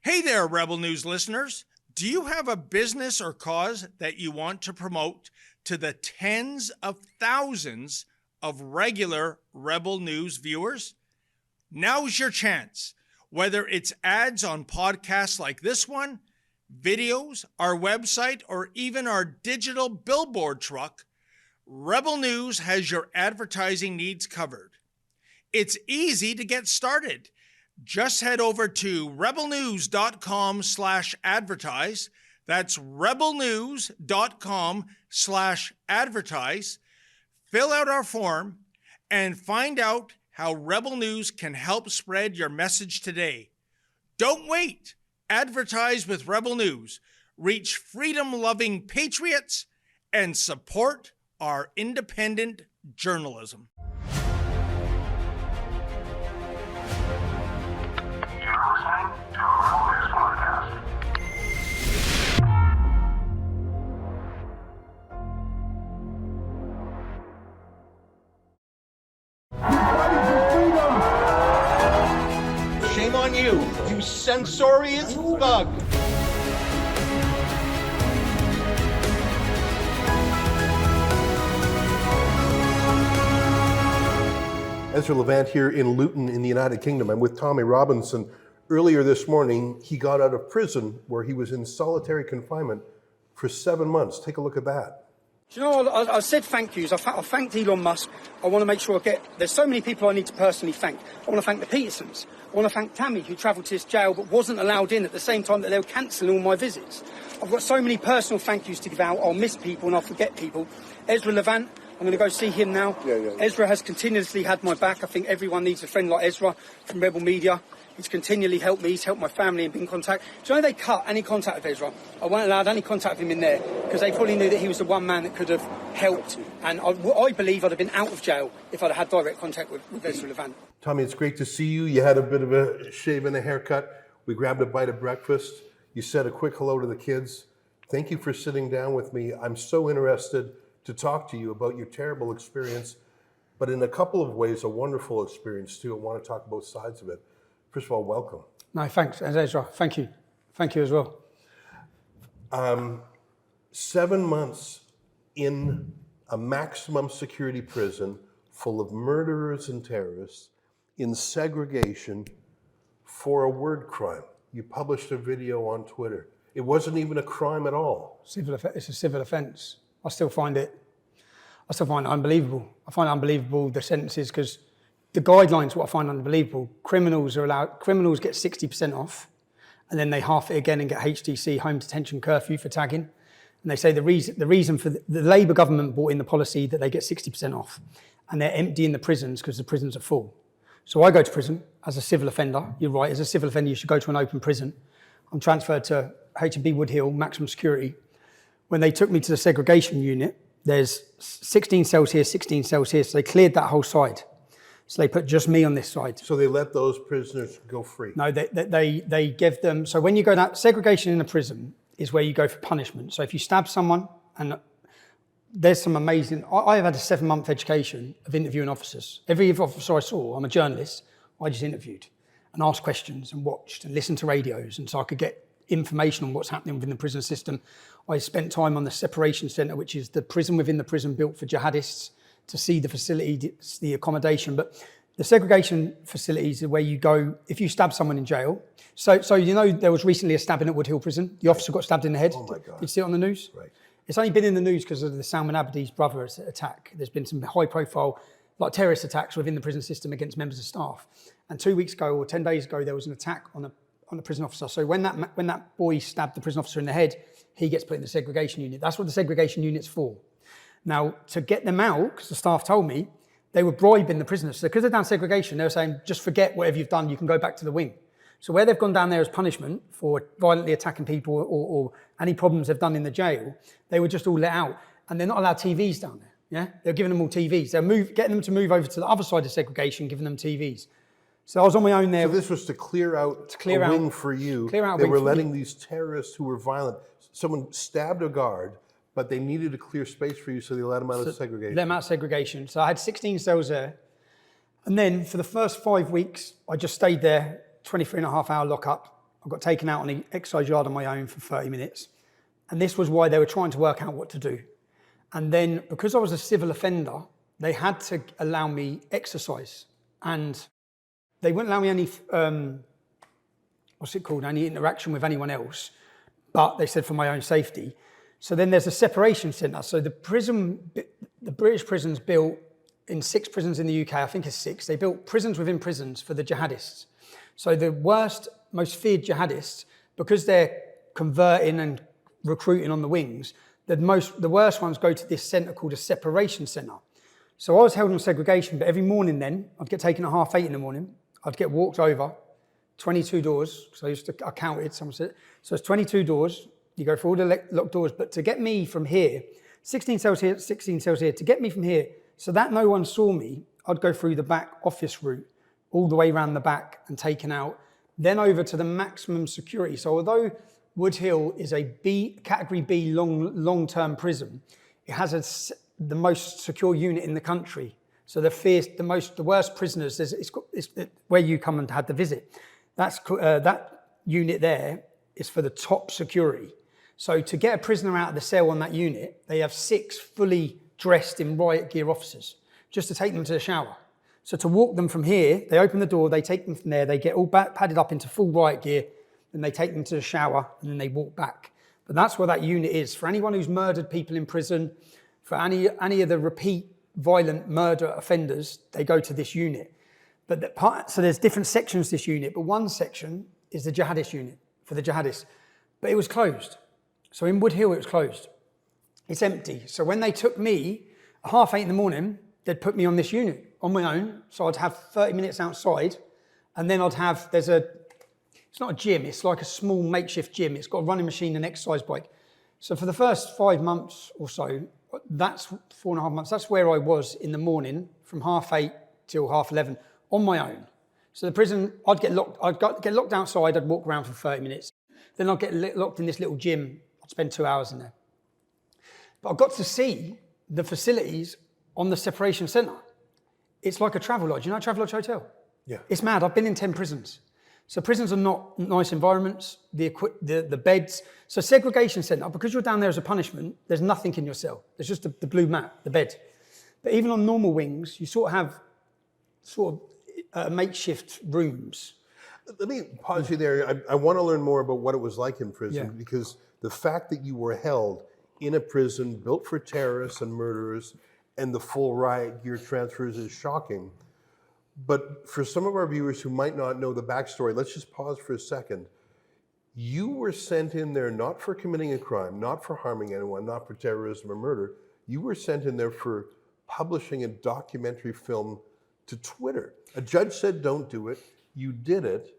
Hey there, Rebel News listeners. Do you have a business or cause that you want to promote to the tens of thousands of regular Rebel News viewers? Now's your chance. Whether it's ads on podcasts like this one, videos, our website, or even our digital billboard truck, Rebel News has your advertising needs covered. It's easy to get started. Just head over to rebelnews.com/advertise. That's rebelnews.com/advertise. Fill out our form and find out how Rebel News can help spread your message today. Don't wait. Advertise with Rebel News. Reach freedom-loving patriots and support our independent journalism. Shame on you, you censorious thug! Ezra Levant here in Luton in the United Kingdom. I'm with Tommy Robinson. Earlier this morning, he got out of prison where he was in solitary confinement for 7 months. Take a look at that. Do you know, I said thank yous. I thanked Elon Musk. I want to make sure there's so many people I need to personally thank. I want to thank the Petersons. I want to thank Tammy, who travelled to this jail but wasn't allowed in at the same time that they were cancelling all my visits. I've got so many personal thank yous to give out. I'll miss people and I'll forget people. Ezra Levant, I'm going to go see him now. Yeah. Ezra has continuously had my back. I think everyone needs a friend like Ezra from Rebel Media. He's continually helped me. He's helped my family and been in contact. Do you know they cut any contact with Ezra? I wasn't allowed any contact with him in there because they probably knew that he was the one man that could have helped. And I believe I'd have been out of jail if I'd have had direct contact with Ezra Levant. Tommy, it's great to see you. You had a bit of a shave and a haircut. We grabbed a bite of breakfast. You said a quick hello to the kids. Thank you for sitting down with me. I'm so interested to talk to you about your terrible experience, but in a couple of ways, a wonderful experience too. I want to talk both sides of it. First of all, welcome. No, thanks, Ezra. Thank you. Thank you as well. 7 months in a maximum security prison full of murderers and terrorists in segregation for a word crime. You published a video on Twitter. It wasn't even a crime at all. It's a civil offence. I still find it unbelievable. I find it unbelievable, the sentences, because the guidelines, what I find unbelievable, criminals get 60% off, and then they half it again and get HDC, home detention curfew, for tagging. And they say the reason for the Labour government brought in the policy that they get 60% off, and they're emptying the prisons because the prisons are full. So I go to prison as a civil offender. You're right, as a civil offender, you should go to an open prison. I'm transferred to H&B Wood Hill, maximum security. When they took me to the segregation unit, there's 16 cells here, 16 cells here, so they cleared that whole side. So they put just me on this side. So they let those prisoners go free? No, they give them, so when you go down, segregation in a prison is where you go for punishment. So if you stab someone, and there's some amazing, I have had a 7-month education of interviewing officers. Every officer I saw, I'm a journalist, I just interviewed and asked questions and watched and listened to radios, and so I could get information on what's happening within the prison system. I spent time on the separation centre, which is the prison within the prison built for jihadists, to see the facility, the accommodation. But the segregation facilities are where you go if you stab someone in jail. So you know there was recently a stabbing at Wood Hill Prison. The officer got stabbed in the head. Oh my God. Did you see it on the news? Right. It's only been in the news because of the Salman Abedi's brother attack. There's been some high profile, like terrorist attacks within the prison system against members of staff. And 2 weeks ago or 10 days ago, there was an attack on a prison officer. So when that boy stabbed the prison officer in the head, he gets put in the segregation unit. That's what the segregation unit's for. Now, to get them out, because the staff told me, they were bribing the prisoners. So because they're down segregation, they were saying, just forget whatever you've done, you can go back to the wing. So where they've gone down there as punishment for violently attacking people or any problems they've done in the jail, they were just all let out. And they're not allowed TVs down there. Yeah, they're giving them all TVs. They're getting them to move over to the other side of segregation, giving them TVs. So I was on my own there. So this was to clear out a wing for you. Clear out a They wing were for letting me. these terrorists who were violent, someone stabbed a guard, but they needed to clear space for you, so they let them out of segregation. Let them out of segregation. So I had 16 cells there. And then for the first 5 weeks, I just stayed there, 23 and a half hour lockup. I got taken out on the exercise yard on my own for 30 minutes. And this was why they were trying to work out what to do. And then because I was a civil offender, they had to allow me exercise. And they wouldn't allow me any, any interaction with anyone else. But they said for my own safety. So then there's a separation centre. So the British prisons built in 6 prisons in the UK, I think it's 6, they built prisons within prisons for the jihadists. So the worst, most feared jihadists, because they're converting and recruiting on the wings, the worst ones go to this centre called a separation centre. So I was held on segregation, but every morning then, I'd get taken at 8:30 in the morning, I'd get walked over, 22 doors, so I counted, someone said, so it's 22 doors, you go through all the locked doors, but to get me from here, 16 cells here, 16 cells here, to get me from here, so that no one saw me, I'd go through the back office route, all the way around the back and taken out, then over to the maximum security. So although Wood Hill is a category B long-term prison, it has the most secure unit in the country. So the worst prisoners, it's where you come and had the visit. That unit there is for the top security. So to get a prisoner out of the cell on that unit, they have 6 fully dressed in riot gear officers, just to take them to the shower. So to walk them from here, they open the door, they take them from there, they get all padded up into full riot gear, then they take them to the shower, and then they walk back. But that's where that unit is. For anyone who's murdered people in prison, for any of the repeat violent murder offenders, they go to this unit. So there's different sections to this unit, but one section is the jihadist unit, for the jihadists. But it was closed. So in Wood Hill, it was closed. It's empty. So when they took me at 8:30 in the morning, they'd put me on this unit on my own. So I'd have 30 minutes outside, and then it's not a gym, it's like a small makeshift gym. It's got a running machine and exercise bike. So for the first 5 months or so, that's 4.5 months, that's where I was in the morning from 8:30 till 11:30 on my own. So the prison, I'd get locked outside, I'd walk around for 30 minutes. Then I'd get locked in this little gym, I'd spend 2 hours in there. But I got to see the facilities on the separation centre. It's like a travel lodge. You know a travel lodge hotel? Yeah. It's mad. I've been in 10 prisons. So prisons are not nice environments, the beds. So segregation centre, because you're down there as a punishment, there's nothing in your cell. There's just the blue mat, the bed. But even on normal wings, you sort of have makeshift rooms. Let me pause you there. I want to learn more about what it was like in prison, because the fact that you were held in a prison built for terrorists and murderers and the full riot gear transfers is shocking. But for some of our viewers who might not know the backstory, let's just pause for a second. You were sent in there not for committing a crime, not for harming anyone, not for terrorism or murder. You were sent in there for publishing a documentary film to Twitter. A judge said, don't do it. You did it.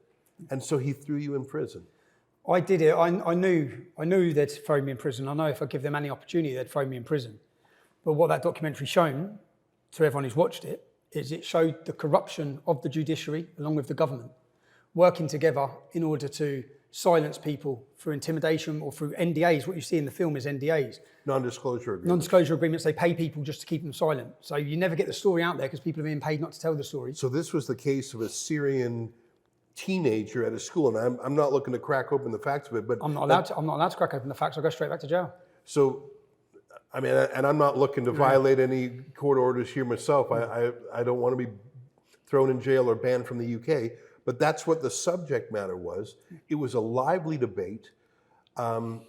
And so he threw you in prison. I did it. I knew they'd throw me in prison. I know if I give them any opportunity, they'd throw me in prison. But what that documentary shown to everyone who's watched it is it showed the corruption of the judiciary along with the government working together in order to silence people through intimidation or through NDAs. What you see in the film is NDAs. Non-disclosure agreements. Non-disclosure agreements. They pay people just to keep them silent. So you never get the story out there because people are being paid not to tell the story. So this was the case of a Syrian teenager at a school, and I'm not looking to crack open the facts of it, but I'm not allowed to crack open the facts. I'll go straight back to jail. So, I mean, and I'm not looking to violate any court orders here myself. I don't want to be thrown in jail or banned from the UK, but that's what the subject matter was. It was a lively debate. And,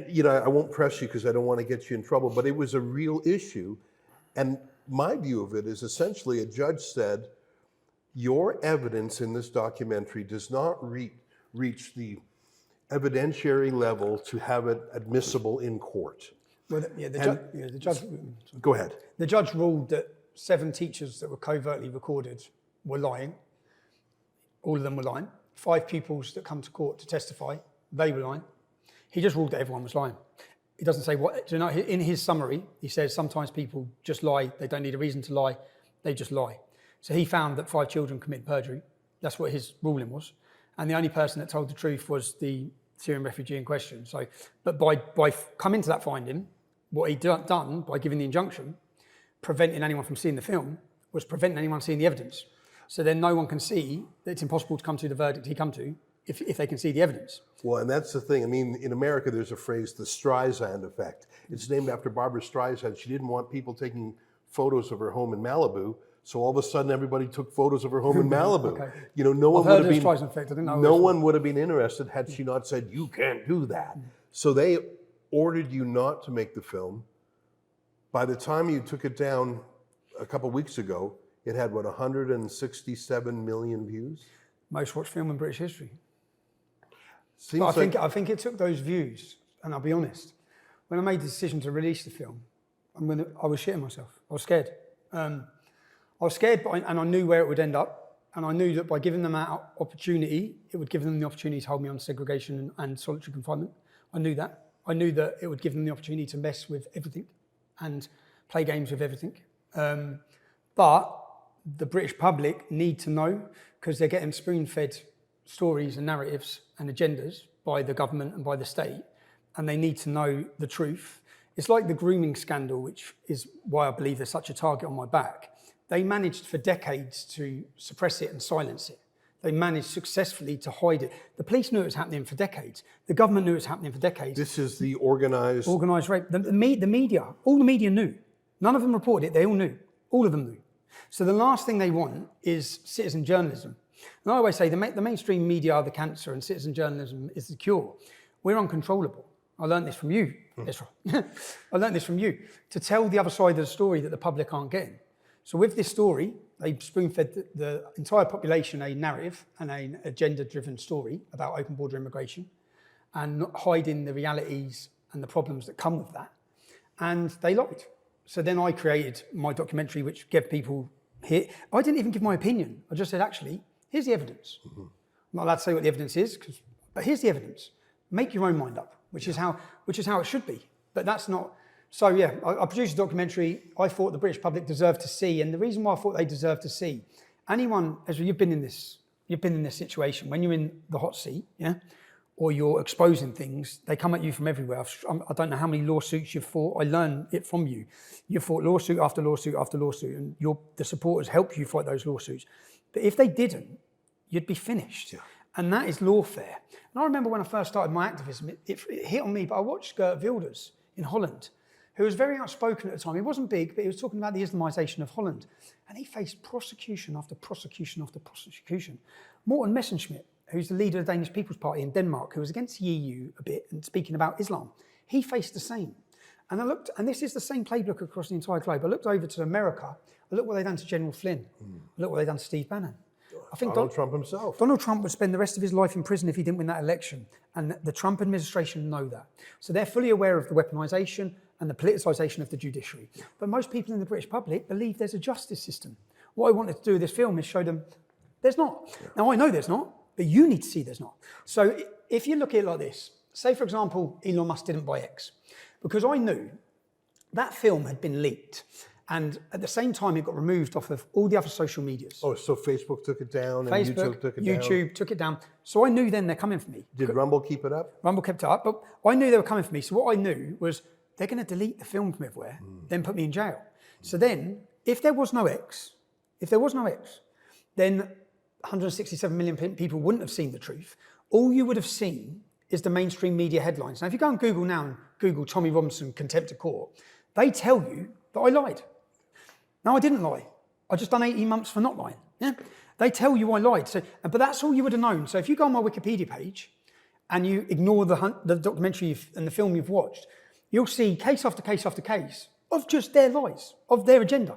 you know, I won't press you because I don't want to get you in trouble, but it was a real issue. And my view of it is essentially a judge said, your evidence in this documentary does not reach the evidentiary level to have it admissible in court. Well, the judge. Go ahead. The judge ruled that 7 teachers that were covertly recorded were lying. All of them were lying. 5 pupils that come to court to testify, they were lying. He just ruled that everyone was lying. He doesn't say what. You know, in his summary, he says sometimes people just lie. They don't need a reason to lie. They just lie. So he found that 5 children committed perjury. That's what his ruling was. And the only person that told the truth was the Syrian refugee in question. So, but by coming to that finding, what he'd done by giving the injunction, preventing anyone from seeing the film, was preventing anyone seeing the evidence. So then no one can see that it's impossible to come to the verdict he come to if they can see the evidence. Well, and that's the thing. I mean, in America, there's a phrase, the Streisand effect. It's named after Barbara Streisand. She didn't want people taking photos of her home in Malibu, so all of a sudden everybody took photos of her home in Malibu. Okay. You know, no one I've would heard have of the been Streisand effect. I didn't know. no one would have been interested had she not said, you can't do that. So they ordered you not to make the film. By the time you took it down a couple weeks ago, it had, what, 167 million views? Most watched film in British history. Seems But like, I think it took those views, and I'll be honest, when I made the decision to release the film, I was shitting myself. I was scared. I was scared, and I knew where it would end up, and I knew that by giving them that opportunity, it would give them the opportunity to hold me on segregation and solitary confinement. I knew that. I knew that it would give them the opportunity to mess with everything and play games with everything. But the British public need to know, because they're getting spoon-fed stories and narratives and agendas by the government and by the state, and they need to know the truth. It's like the grooming scandal, which is why I believe there's such a target on my back. They managed for decades to suppress it and silence it. They managed successfully to hide it. The police knew it was happening for decades. The government knew it was happening for decades. this is the organized... Organised rape. The media, all the media knew. None of them reported it, they all knew. All of them knew. So the last thing they want is citizen journalism. And I always say the mainstream media are the cancer and citizen journalism is the cure. We're uncontrollable. I learned this from you, Ezra. I learned this from you, to tell the other side of the story that the public aren't getting. So with this story, they spoon-fed the entire population a narrative and an agenda-driven story about open border immigration and not hiding the realities and the problems that come with that. And they lied. So then I created my documentary, which gave people here. I didn't even give my opinion. I just said, actually, here's the evidence. I'm not allowed to say what the evidence is, but here's the evidence. Make your own mind up, which is how it should be. But that's not. So yeah, I produced a documentary I thought the British public deserved to see, and the reason why I thought they deserved to see, anyone, Ezra, you've been in this situation when you're in the hot seat, yeah, or you're exposing things, they come at you from everywhere. I don't know how many lawsuits you've fought. I learned it from you. You've fought lawsuit after lawsuit after lawsuit, and the supporters help you fight those lawsuits. But if they didn't, you'd be finished. Yeah. And that is lawfare. And I remember when I first started my activism, it hit on me, but I watched Geert Wilders in Holland, who was very outspoken at the time. He wasn't big, but he was talking about the Islamisation of Holland. And he faced prosecution after prosecution after prosecution. Morten Messerschmidt, who's the leader of the Danish People's Party in Denmark, who was against the EU a bit and speaking about Islam, he faced the same. And I looked, and this is the same playbook across the entire globe. I looked over to America. I looked what they've done to General Flynn. I looked what they've done to Steve Bannon. I think Donald Trump himself. Donald Trump would spend the rest of his life in prison if he didn't win that election. And the Trump administration know that. So they're fully aware of the weaponisation and the politicisation of the judiciary. But most people in the British public believe there's a justice system. What I wanted to do with this film is show them there's not. Yeah. Now, I know there's not, but you need to see there's not. So if you look at it like this, say, for example, Elon Musk didn't buy X, because I knew that film had been leaked. And at the same time, it got removed off of all the other social medias. Oh, so Facebook took it down and YouTube took it down? YouTube took it down. So I knew then they're coming for me. Did Rumble keep it up? Rumble kept it up, but I knew they were coming for me. So what I knew was they're going to delete the film from everywhere, then put me in jail. So then, if there was no X, then 167 million people wouldn't have seen the truth. All you would have seen is the mainstream media headlines. Now, if you go on Google now and Google Tommy Robinson contempt of court, they tell you that I lied. No, I didn't lie. I just done 18 months for not lying. Yeah, they tell you I lied. So, but that's all you would have known. So if you go on my Wikipedia page and you ignore the documentary and the film you've watched, you'll see case after case after case of just their lies, of their agenda,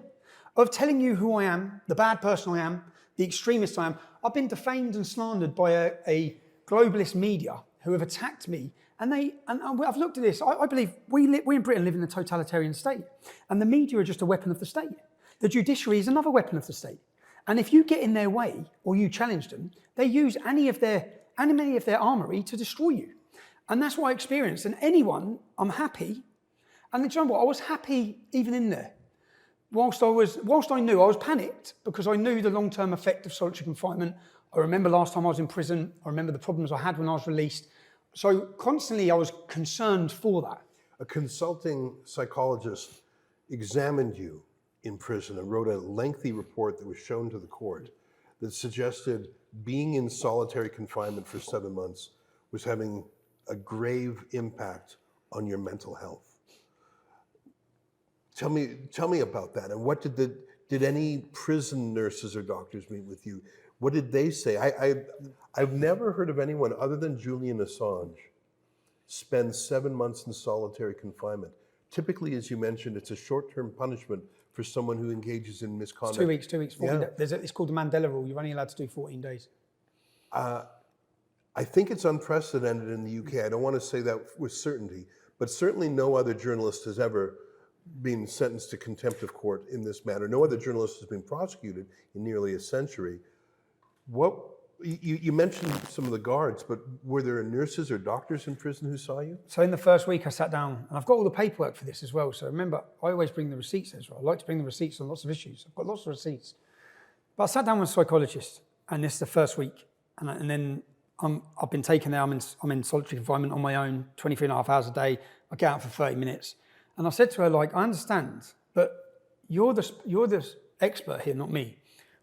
of telling you who I am, the bad person I am, the extremist I am. I've been defamed and slandered by a globalist media who have attacked me. And I've looked at this. I believe we in Britain live in a totalitarian state, and the media are just a weapon of the state. The judiciary is another weapon of the state. And if you get in their way or you challenge them, they use any of their armory to destroy you. And that's what I experienced. And anyone, I'm happy. And do you know what? I was happy even in there. Whilst I knew, I was panicked because I knew the long-term effect of solitary confinement. I remember last time I was in prison. I remember the problems I had when I was released. So constantly I was concerned for that. A consulting psychologist examined you in prison and wrote a lengthy report that was shown to the court that suggested being in solitary confinement for 7 months was having a grave impact on your mental health. Tell me about that. And what did any prison nurses or doctors meet with you? What did they say? I've never heard of anyone other than Julian Assange spend 7 months in solitary confinement. Typically, as you mentioned, it's a short-term punishment for someone who engages in misconduct. 2 weeks, 14 Yeah. days. It's called the Mandela Rule. You're only allowed to do 14 days. I think it's unprecedented in the UK. I don't want to say that with certainty, but certainly no other journalist has ever been sentenced to contempt of court in this manner. No other journalist has been prosecuted in nearly a century. You mentioned some of the guards, but were there nurses or doctors in prison who saw you? So in the first week I sat down, and I've got all the paperwork for this as well. So remember, I always bring the receipts, Ezra. I like to bring the receipts on lots of issues. I've got lots of receipts. But I sat down with a psychologist, and this is the first week. And then I've been taken there. I'm in solitary confinement on my own, 23 and a half hours a day. I get out for 30 minutes. And I said to her, like, I understand, but you're the expert here, not me.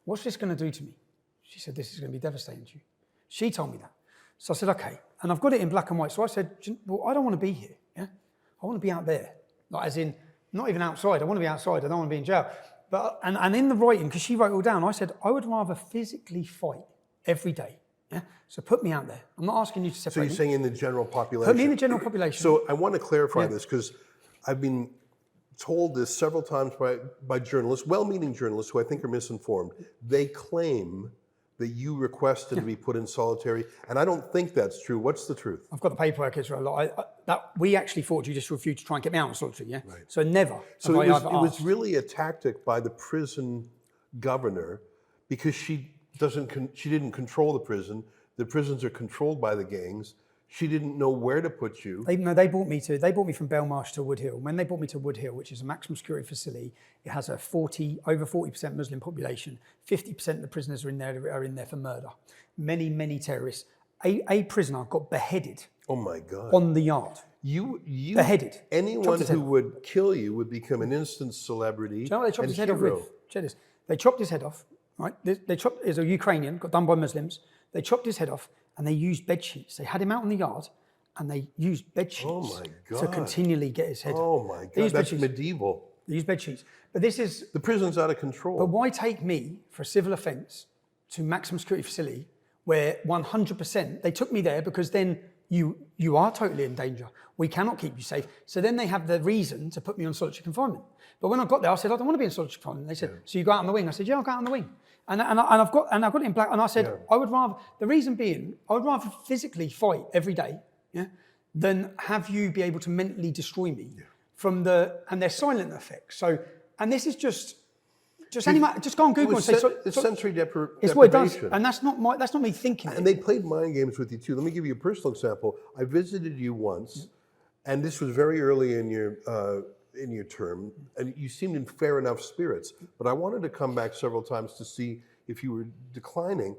What's this going to do to me? She said, this is going to be devastating to you. She told me that. So I said, okay. And I've got it in black and white. So I said, well, I don't want to be here. Yeah, I want to be out there. Like, as in, not even outside. I want to be outside. I don't want to be in jail. But and in the writing, because she wrote it all down, I said, I would rather physically fight every day. Yeah. So put me out there. I'm not asking you to separate me. So you're saying in the general population? Put me in the general population. So I want to clarify this, because I've been told this several times by journalists, well-meaning journalists who I think are misinformed. They claim that you requested to be put in solitary, and I don't think that's true. What's the truth? I've got the paperwork, Ezra. That we actually fought judicial review to try and get me out of solitary, yeah? Right. So never. So it was really a tactic by the prison governor, because she didn't control the prison. The prisons are controlled by the gangs. She didn't know where to put you. They brought me from Belmarsh to Wood Hill. When they brought me to Wood Hill, which is a maximum security facility, it has over 40% Muslim population. 50% of the prisoners are in there for murder. Many, many terrorists. A prisoner got beheaded. Oh my God. On the yard. You beheaded. Anyone who would kill you would become an instant celebrity. Do you know what they chopped his head off with? Check this. They chopped his head off, right? Is a Ukrainian, got done by Muslims. They chopped his head off and they used bed sheets. They had him out in the yard and they used bed sheets to continually get his head. Oh my God, that's medieval. They used bed sheets. But this is... The prison's out of control. But why take me for a civil offence to maximum security facility where 100%, they took me there because then you are totally in danger. We cannot keep you safe. So then they have the reason to put me on solitary confinement. But when I got there, I said, I don't want to be in solitary confinement. They said, so you go out on the wing? I said, yeah, I'll go out on the wing. And I've got it in black. And I said, I would rather, the reason being, I would rather physically fight every day, than have you be able to mentally destroy me from and their silent effects. So, and this is just go on Google and say, it's sensory deprivation. It's what it does. And that's not me thinking. And they played mind games with you too. Let me give you a personal example. I visited you once, and this was very early in your term, and you seemed in fair enough spirits. But I wanted to come back several times to see if you were declining.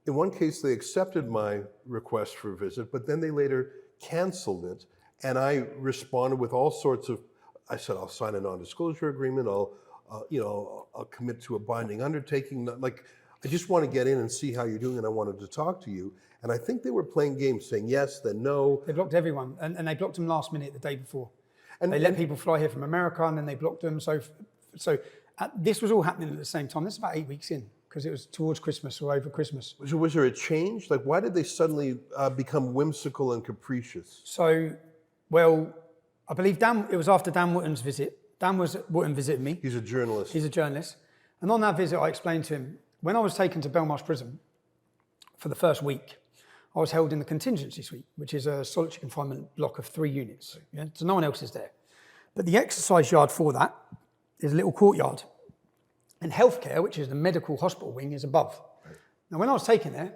In one case, they accepted my request for a visit, but then they later canceled it. And I responded with all sorts of, I said, I'll sign a non-disclosure agreement. I'll commit to a binding undertaking. Like, I just want to get in and see how you're doing, and I wanted to talk to you. And I think they were playing games, saying yes, then no. They blocked everyone, and they blocked them last minute the day before. And they let people fly here from America, and then they blocked them. So this was all happening at the same time. This is about 8 weeks in, because it was towards Christmas or over Christmas. Was there a change? Like, why did they suddenly become whimsical and capricious? So, well, I believe it was after Dan Wootton's visit. Wootton visited me. He's a journalist. He's a journalist. And on that visit, I explained to him, when I was taken to Belmarsh Prison for the first week, I was held in the contingency suite, which is a solitary confinement block of 3 units. Yeah? So no one else is there. But the exercise yard for that is a little courtyard. And healthcare, which is the medical hospital wing, is above. Right. Now, when I was taken there,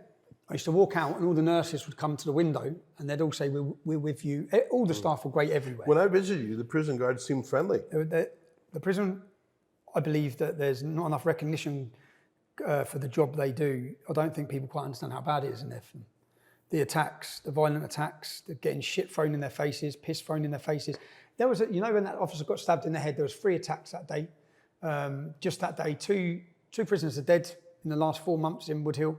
I used to walk out and all the nurses would come to the window and they'd all say, we're with you. All the staff were great everywhere. When I visited you, the prison guards seemed friendly. The prison, I believe that there's not enough recognition for the job they do. I don't think people quite understand how bad it is in there. The attacks, the violent attacks, the getting shit thrown in their faces, piss thrown in their faces. There was, when that officer got stabbed in the head, there was 3 attacks that day. Just that day, two prisoners are dead in the last 4 months in Wood Hill.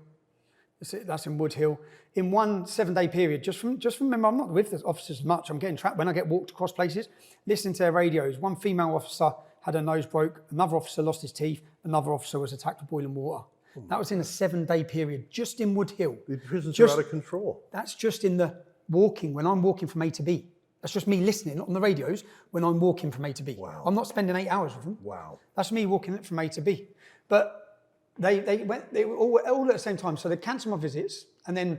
That's in Wood Hill. In one 7-day period, just from remember, I'm not with the officers much. I'm getting trapped when I get walked across places, listening to their radios. One female officer had her nose broke. Another officer lost his teeth. Another officer was attacked with boiling water. That was in a 7-day period, just in Wood Hill. The prisons are out of control. That's just in the walking, when I'm walking from A to B. That's just me listening on the radios when I'm walking from A to B. Wow. I'm not spending 8 hours with them. Wow. That's me walking from A to B. But they were all at the same time. So they cancel my visits, and then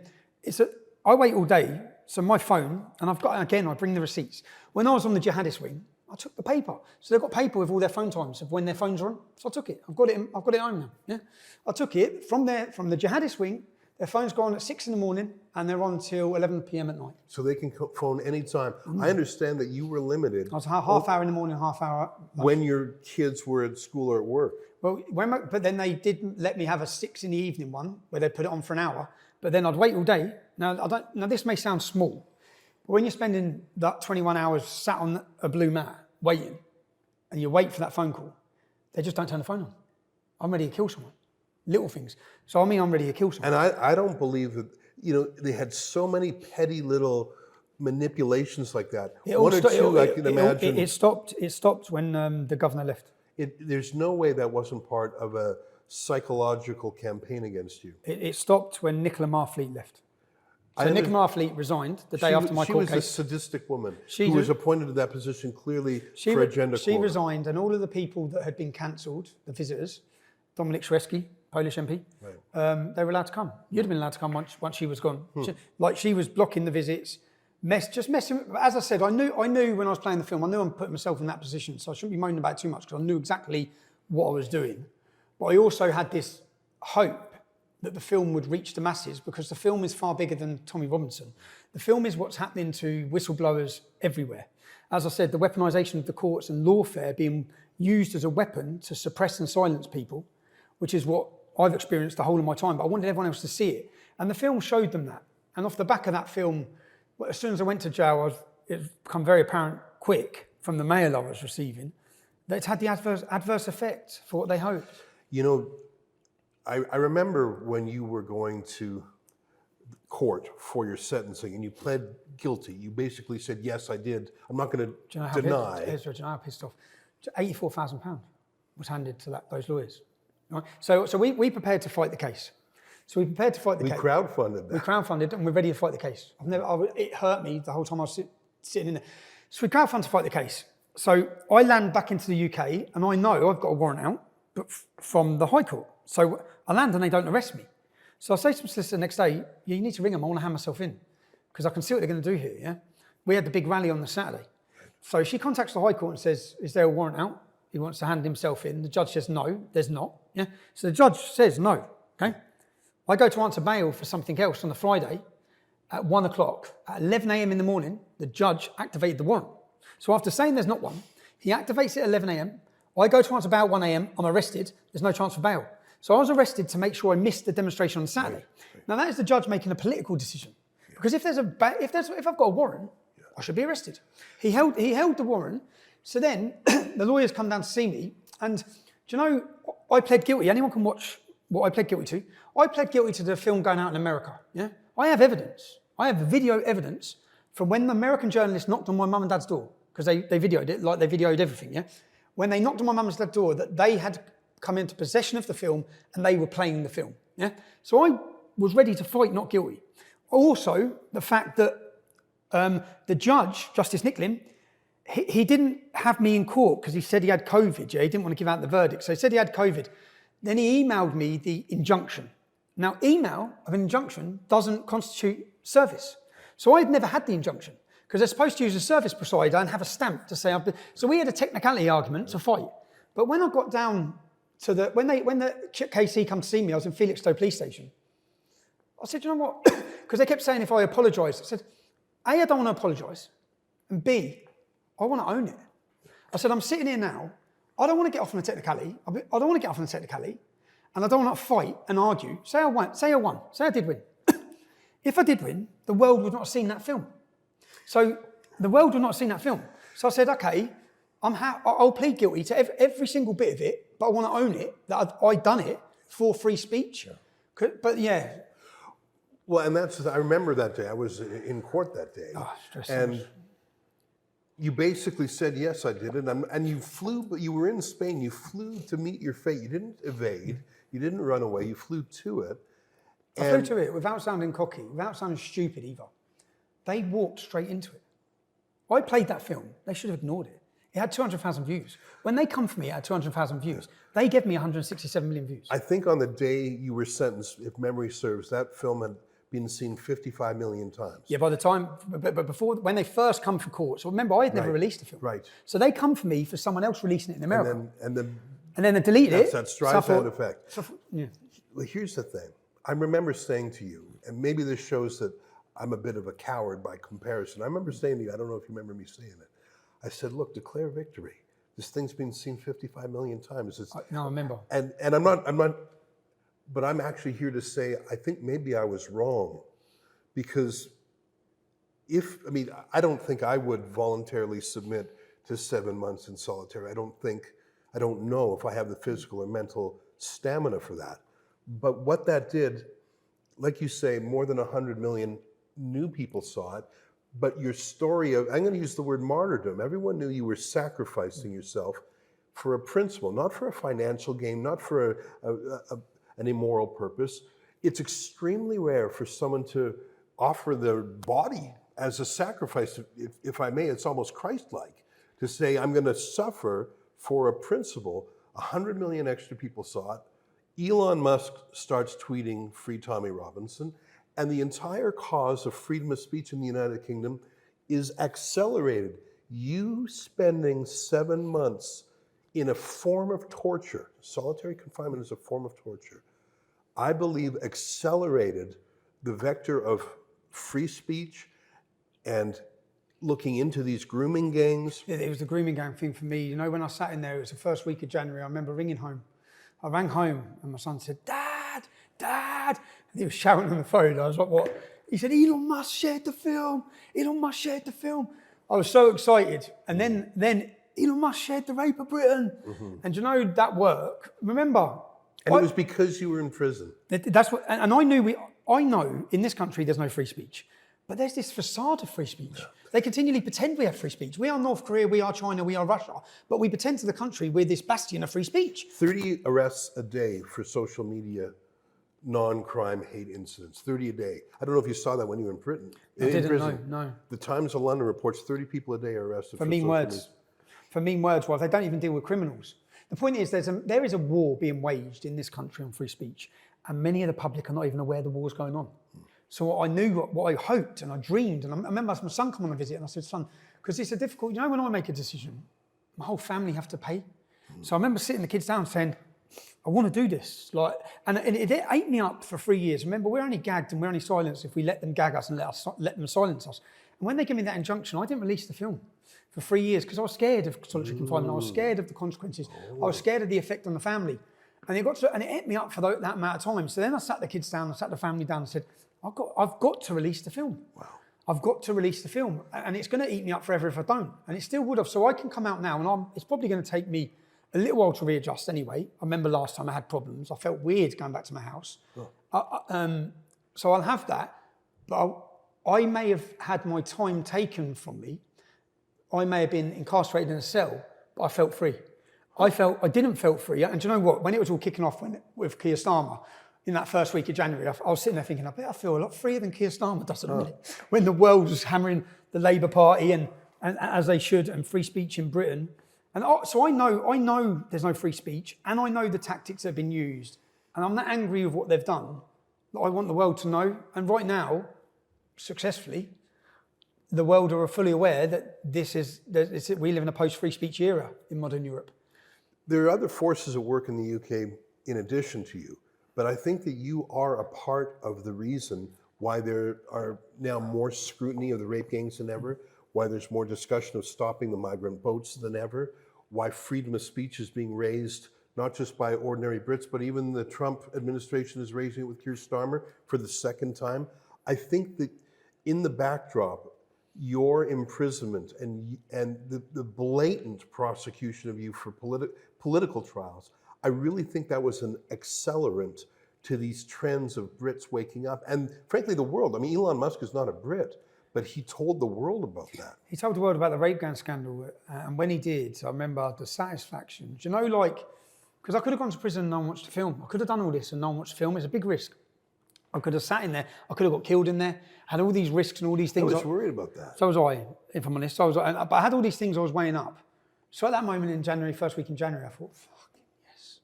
I wait all day. So my phone, and I bring the receipts. When I was on the jihadist wing, I took the paper. So they've got paper with all their phone times of when their phones are on. So I took it. I've got it at home now. Yeah. I took it from the jihadist wing. Their phones go on at 6 a.m. and they're on till 11 p.m. at night. So they can phone anytime. I understand that you were limited. I was half hour in the morning, half hour. When your kids were at school or at work. Well, but then they didn't let me have a 6 in the evening one where they put it on for an hour. But then I'd wait all day. Now this may sound small, but when you're spending that 21 hours sat on a blue mat waiting, and you wait for that phone call, they just don't turn the phone on. I'm ready to kill someone. Little things. So I'm ready to kill someone. And I don't believe that, they had so many petty little manipulations like that. One or two, I can imagine. It stopped when the governor left. There's no way that wasn't part of a psychological campaign against you. It stopped when Nicola Marfleet left. So Nicola Marfleet resigned the day after my court case. She was a sadistic woman who was appointed to that position clearly for agenda She quarter. resigned, and all of the people that had been cancelled, the visitors, Dominic Szweski, Polish MP, they were allowed to come. You'd have been allowed to come once she was gone. She was blocking the visits, just messing. As I said, I knew when I was playing the film, I knew I'm putting myself in that position, so I shouldn't be moaning about it too much because I knew exactly what I was doing. But I also had this hope that the film would reach the masses because the film is far bigger than Tommy Robinson. The film is what's happening to whistleblowers everywhere. As I said, the weaponisation of the courts and lawfare being used as a weapon to suppress and silence people, which is what I've experienced the whole of my time, but I wanted everyone else to see it. And the film showed them that. And off the back of that film, as soon as I went to jail, it became very apparent quick from the mail I was receiving that it's had the adverse effect for what they hoped. I remember when you were going to court for your sentencing and you pled guilty. You basically said, yes, I did. I'm not going to deny. Ezra, do you know how pissed off? £84,000 was handed to those lawyers. Right? So we prepared to fight the case. So we prepared to fight the case. We crowdfunded that. We crowdfunded and we're ready to fight the case. It hurt me the whole time I was sitting in there. So we crowdfunded to fight the case. So I land back into the UK and I know I've got a warrant out from the High Court. So I land and they don't arrest me. So I say to my solicitor the next day, you need to ring them, I want to hand myself in. Because I can see what they're going to do here, yeah? We had the big rally on the Saturday. So she contacts the High Court and says, is there a warrant out? He wants to hand himself in. The judge says, no, there's not. Yeah. So the judge says no, okay? I go to answer bail for something else on the Friday at 1 o'clock. At 11 a.m. in the morning, the judge activated the warrant. So after saying there's not one, he activates it at 11 a.m. I go to answer bail at 1 a.m. I'm arrested. There's no chance for bail. So I was arrested to make sure I missed the demonstration on Saturday. Now that is the judge making a political decision. Because if I've got a warrant, I should be arrested. He held the warrant. So then the lawyers come down to see me, and do you know, I pled guilty. Anyone can watch what I pled guilty to. I pled guilty to the film going out in America. Yeah, I have evidence. I have video evidence from when the American journalists knocked on my mum and dad's door, because they videoed it, like they videoed everything. Yeah, when they knocked on my mum and dad's door, that they had come into possession of the film and they were playing the film. Yeah, so I was ready to fight not guilty. Also, the fact that the judge, Justice Nicklin, he didn't have me in court because he said he had COVID. Yeah, he didn't want to give out the verdict, so he said he had COVID. Then he emailed me the injunction. Now, email of an injunction doesn't constitute service. So I'd never had the injunction because they're supposed to use a service presider and have a stamp to say I've been. So we had a technicality argument to fight. But when I got down to when the KC come to see me, I was in Felixstowe Police Station. I said, you know what? Because they kept saying if I apologise. I said, A, I don't want to apologise, and B, I want to own it. I said, I'm sitting here now. I don't want to get off on a technicality. I don't want to get off on a technicality. And I don't want to fight and argue. Say I won. Say I did win. If I did win, the world would not have seen that film. So the world would not have seen that film. So I said, okay, I'll plead guilty to every single bit of it, but I want to own it, that I'd done it. for free speech. But yeah. Well, and I remember that day. I was in court that day. Oh, stressful. And you basically said, yes, I did it. And you flew, but you were in Spain. You flew to meet your fate. You didn't evade. You didn't run away. You flew to it. I flew to it without sounding cocky, without sounding stupid either. They walked straight into it. I played that film. They should have ignored it. It had 200,000 views. When they come for me, it had 200,000 views. They gave me 167 million views. I think on the day you were sentenced, if memory serves, that film had been seen 55 million times. Yeah, by the time, but before, when they first come for court, so remember, I had never released a film. Right. So they come for me for someone else releasing it in America. And then they deleted it. That Streisand effect. Yeah. Well, here's the thing. I remember saying to you, and maybe this shows that I'm a bit of a coward by comparison. I remember saying to you, I don't know if you remember me saying it. I said, look, declare victory. This thing's been seen 55 million times. No, I remember. And I'm not, but I'm actually here to say, I think maybe I was wrong, because I don't think I would voluntarily submit to 7 months in solitary. I don't know if I have the physical or mental stamina for that. But what that did, like you say, more than 100 million new people saw it. But your story of, I'm going to use the word martyrdom. Everyone knew you were sacrificing yourself for a principle, not for a financial gain, not for an immoral purpose. It's extremely rare for someone to offer their body as a sacrifice. If I may, it's almost Christ-like to say, I'm going to suffer for a principle. 100 million extra people saw it. Elon Musk starts tweeting "Free Tommy Robinson," and the entire cause of freedom of speech in the United Kingdom is accelerated. You spending 7 months in a form of torture, solitary confinement is a form of torture, I believe accelerated the vector of free speech and looking into these grooming gangs. Yeah, it was the grooming gang thing for me. You know, when I sat in there, it was the first week of January, I remember ringing home. I rang home and my son said, Dad, Dad. And he was shouting on the phone. I was like, what? He said, Elon Musk shared the film. Elon Musk shared the film. I was so excited. And then Elon Musk shared the rape of Britain. Mm-hmm. And you know, that work, remember. And it was because you were in prison. That's what, and I know in this country there's no free speech. But there's this facade of free speech. Yeah. They continually pretend we have free speech. We are North Korea, we are China, we are Russia. But we pretend to the country we're this bastion of free speech. 30 arrests a day for social media non-crime hate incidents. 30 a day. I don't know if you saw that when you were in Britain. I didn't, no. The Times of London reports 30 people a day are arrested for mean words. For mean words, well, they don't even deal with criminals. The point is there is a war being waged in this country on free speech, and many of the public are not even aware the war's going on. So I knew what I hoped and I dreamed. And I remember my son come on a visit and I said, son, because it's a difficult, you know, when I make a decision, my whole family have to pay. So I remember sitting the kids down saying, I want to do this. And it ate me up for 3 years. Remember, we're only gagged and we're only silenced if we let them gag us and let them silence us. And when they gave me that injunction, I didn't release the film for 3 years because I was scared of solitary confinement. I was scared of the consequences. I was scared of the effect on the family. And it ate me up for that amount of time. So then I sat the kids down, I sat the family down and said, I've got to release the film. Wow. I've got to release the film. And it's going to eat me up forever if I don't. And it still would have. So I can come out now and it's probably going to take me a little while to readjust anyway. I remember last time I had problems. I felt weird going back to my house. Oh. So I'll have that. But I may have had my time taken from me. I may have been incarcerated in a cell, but I felt free. I didn't feel free. And do you know what? When it was all kicking off with Keir Starmer, in that first week of January, I was sitting there thinking, I feel a lot freer than Keir Starmer does at the minute. When the world was hammering the Labour Party and as they should, and free speech in Britain. And so I know there's no free speech, and I know the tactics that have been used. And I'm not angry with what they've done. But I want the world to know. And right now, successfully, the world are fully aware that we live in a post-free speech era in modern Europe. There are other forces at work in the UK in addition to you. But I think that you are a part of the reason why there are now more scrutiny of the rape gangs than ever, why there's more discussion of stopping the migrant boats than ever, why freedom of speech is being raised, not just by ordinary Brits, but even the Trump administration is raising it with Keir Starmer for the second time. I think that in the backdrop, your imprisonment and the blatant prosecution of you for political trials, I really think that was an accelerant to these trends of Brits waking up. And frankly, the world. I mean, Elon Musk is not a Brit, but he told the world about that. He told the world about the rape gang scandal, and when he did, I remember the satisfaction. Do you know, like, because I could have gone to prison and no one watched the film. I could have done all this and no one watched the film. It's a big risk. I could have sat in there. I could have got killed in there. Had all these risks and all these things. I was worried about that. So was I, if I'm honest. But I had all these things I was weighing up. So at that moment in January, first week in January, I thought, fucking yes.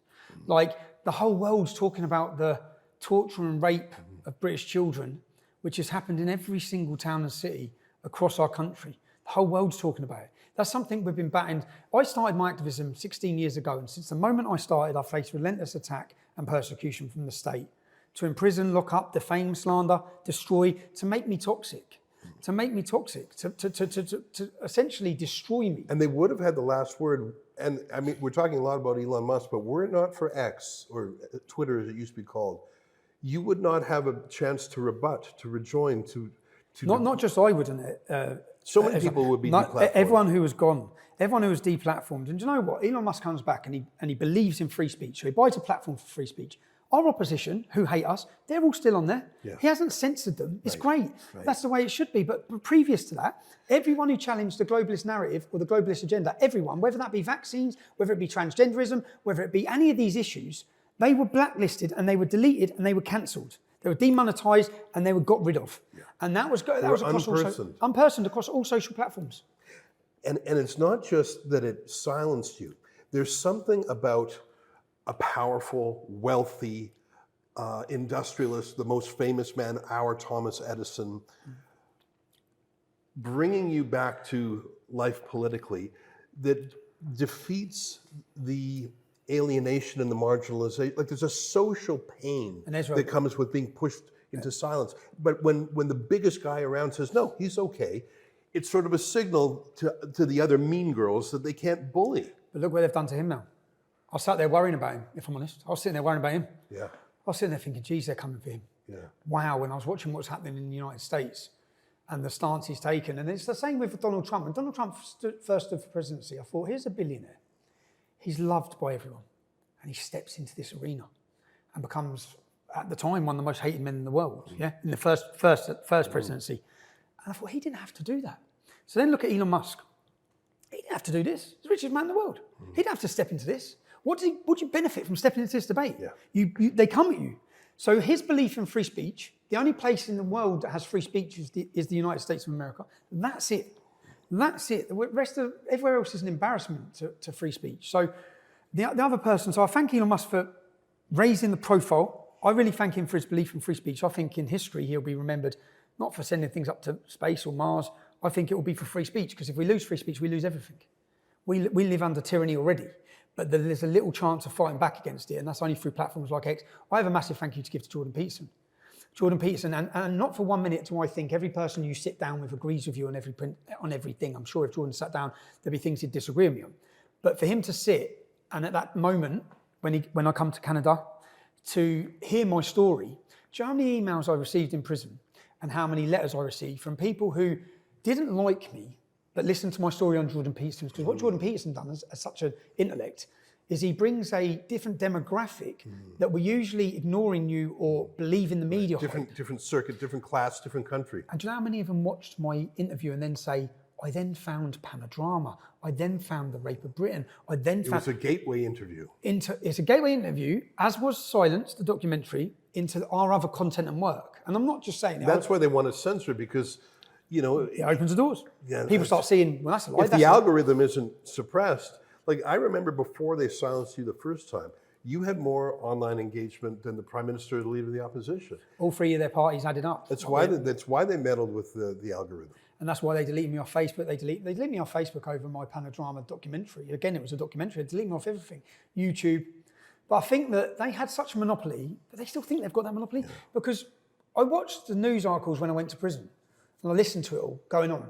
Like, the whole world's talking about the torture and rape of British children, which has happened in every single town and city across our country. The whole world's talking about it. That's something we've been batting. I started my activism 16 years ago, and since the moment I started, I faced relentless attack and persecution from the state to imprison, lock up, defame, slander, destroy, to make me toxic, to essentially destroy me. And they would have had the last word. And I mean, we're talking a lot about Elon Musk, but were it not for X, or Twitter as it used to be called, you would not have a chance to rebut, to rejoin, to not just I wouldn't. So many people would be deplatformed. Everyone who was gone, everyone who was deplatformed. And do you know what? Elon Musk comes back and he believes in free speech. So he buys a platform for free speech. Our opposition, who hate us, they're all still on there. Yeah. He hasn't censored them. It's Right. great. That's the way it should be. But previous to that, everyone who challenged the globalist narrative or the globalist agenda, everyone, whether that be vaccines, whether it be transgenderism, whether it be any of these issues, they were blacklisted and they were deleted and they were cancelled. They were demonetised and they were got rid of. Yeah. And that was across unpersoned across all social platforms. And it's not just that it silenced you. There's something about a powerful, wealthy industrialist, the most famous man, our Thomas Edison, bringing you back to life politically, that defeats the alienation and the marginalization. Like, there's a social pain Ezra, that comes with being pushed into silence. But when the biggest guy around says, no, he's okay, it's sort of a signal to the other mean girls that they can't bully. But look what they've done to him now. I sat there worrying about him, if I'm honest. I was sitting there worrying about him. Yeah. I was sitting there thinking, geez, they're coming for him. Yeah. Wow, when I was watching what's happening in the United States and the stance he's taken. And it's the same with Donald Trump. When Donald Trump first stood for presidency, I thought, here's a billionaire. He's loved by everyone. And he steps into this arena and becomes, at the time, one of the most hated men in the world, in the first presidency. And I thought, he didn't have to do that. So then look at Elon Musk. He didn't have to do this. He's the richest man in the world. He didn't have to step into this. What do you benefit from stepping into this debate? Yeah. They come at you. So his belief in free speech, the only place in the world that has free speech is the United States of America. That's it. That's it. The rest of everywhere else is an embarrassment to free speech. So the other person, so I thank Elon Musk for raising the profile. I really thank him for his belief in free speech. I think in history he'll be remembered not for sending things up to space or Mars. I think it will be for free speech, because if we lose free speech, we lose everything. We live under tyranny already, but there's a little chance of fighting back against it, and that's only through platforms like X. I have a massive thank you to give to Jordan Peterson. Jordan Peterson, and not for 1 minute do I think every person you sit down with agrees with you on everything. I'm sure if Jordan sat down, there'd be things he'd disagree with me on. But for him to sit, and at that moment, when I come to Canada, to hear my story, do you know how many emails I received in prison and how many letters I received from people who didn't like me, but listened to my story on Jordan Peterson? Because what Jordan Peterson done as such an intellect is he brings a different demographic that we're usually ignoring you or believe in the media. Different circuit, different class, different country. And do you know how many of them watched my interview and then say, I then found Panodrama, I then found The Rape of Britain, I then found... It was a gateway interview. It's a gateway interview, as was Silence, the documentary, into our other content and work. And I'm not just saying it. That's why they want to censor it, because, you know... It opens the doors. Yeah, people start seeing, well, that's a lie. If the algorithm isn't suppressed, like I remember before they silenced you the first time, you had more online engagement than the Prime Minister or the Leader of the Opposition. All three of their parties added up. That's why they meddled with the algorithm. And that's why they deleted me off Facebook. They deleted me off Facebook over my Panodrama documentary. Again, it was a documentary. They deleted me off everything. YouTube. But I think that they had such a monopoly, but they still think they've got that monopoly. Yeah. Because I watched the news articles when I went to prison, and I listened to it all going on,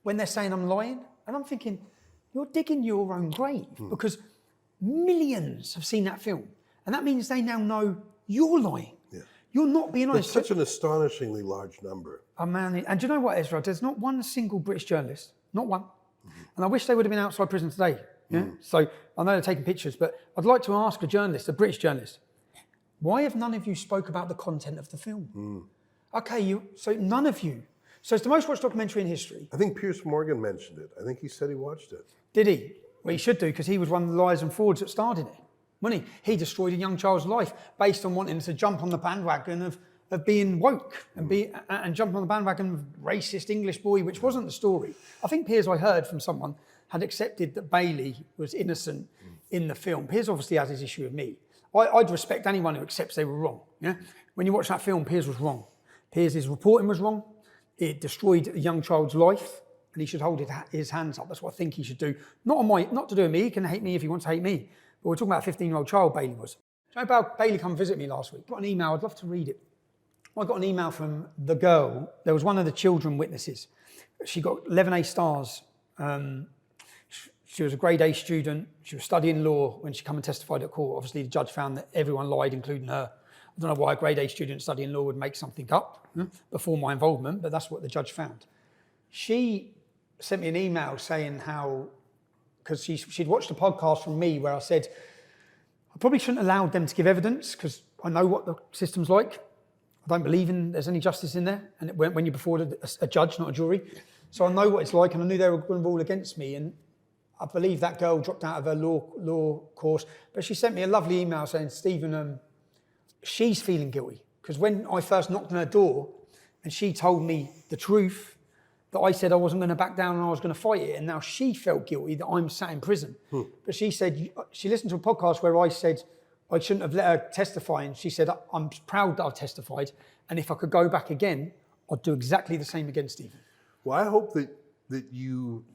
when they're saying I'm lying, and I'm thinking, you're digging your own grave, because millions have seen that film. And that means they now know you're lying. Yeah. You're not being honest. It's such an astonishingly large number. Oh man, and do you know what, Ezra? There's not one single British journalist, not one. And I wish they would have been outside prison today. Yeah. So I know they're taking pictures, but I'd like to ask a journalist, a British journalist, why have none of you spoke about the content of the film? Okay, so none of you. So it's the most watched documentary in history. I think Piers Morgan mentioned it. I think he said he watched it. Did he? Well, he should do, because he was one of the liars and frauds that starred in it, wasn't he? He destroyed a young child's life based on wanting to jump on the bandwagon of being woke and jump on the bandwagon of racist English boy, which wasn't the story. I think Piers, I heard from someone, had accepted that Bailey was innocent in the film. Piers obviously has his issue with me. I'd respect anyone who accepts they were wrong. Yeah. When you watch that film, Piers was wrong. Piers' reporting was wrong. It destroyed a young child's life, and he should hold his hands up. That's what I think he should do. Not to do with me. He can hate me if he wants to hate me. But we're talking about a 15-year-old child, Bailey was. Do you know about Bailey come visit me last week? Got an email. I'd love to read it. I got an email from the girl. There was one of the children witnesses. She got 11 A stars. She was a grade A student. She was studying law when she come and testified at court. Obviously, the judge found that everyone lied, including her. I don't know why a grade A student studying law would make something up before my involvement, but that's what the judge found. She sent me an email saying how, because she'd watched a podcast from me where I said, I probably shouldn't have allowed them to give evidence because I know what the system's like. I don't believe there's any justice in there, and when you're before a judge, not a jury. So I know what it's like, and I knew they were going to rule against me, and I believe that girl dropped out of her law course, but she sent me a lovely email saying, Stephen, she's feeling guilty, because when I first knocked on her door and she told me the truth, that I said I wasn't going to back down and I was going to fight it, and now she felt guilty that I'm sat in prison. But she said, she listened to a podcast where I said I shouldn't have let her testify, and she said, I'm proud that I've testified, and if I could go back again, I'd do exactly the same again, Stephen. Well, I hope that you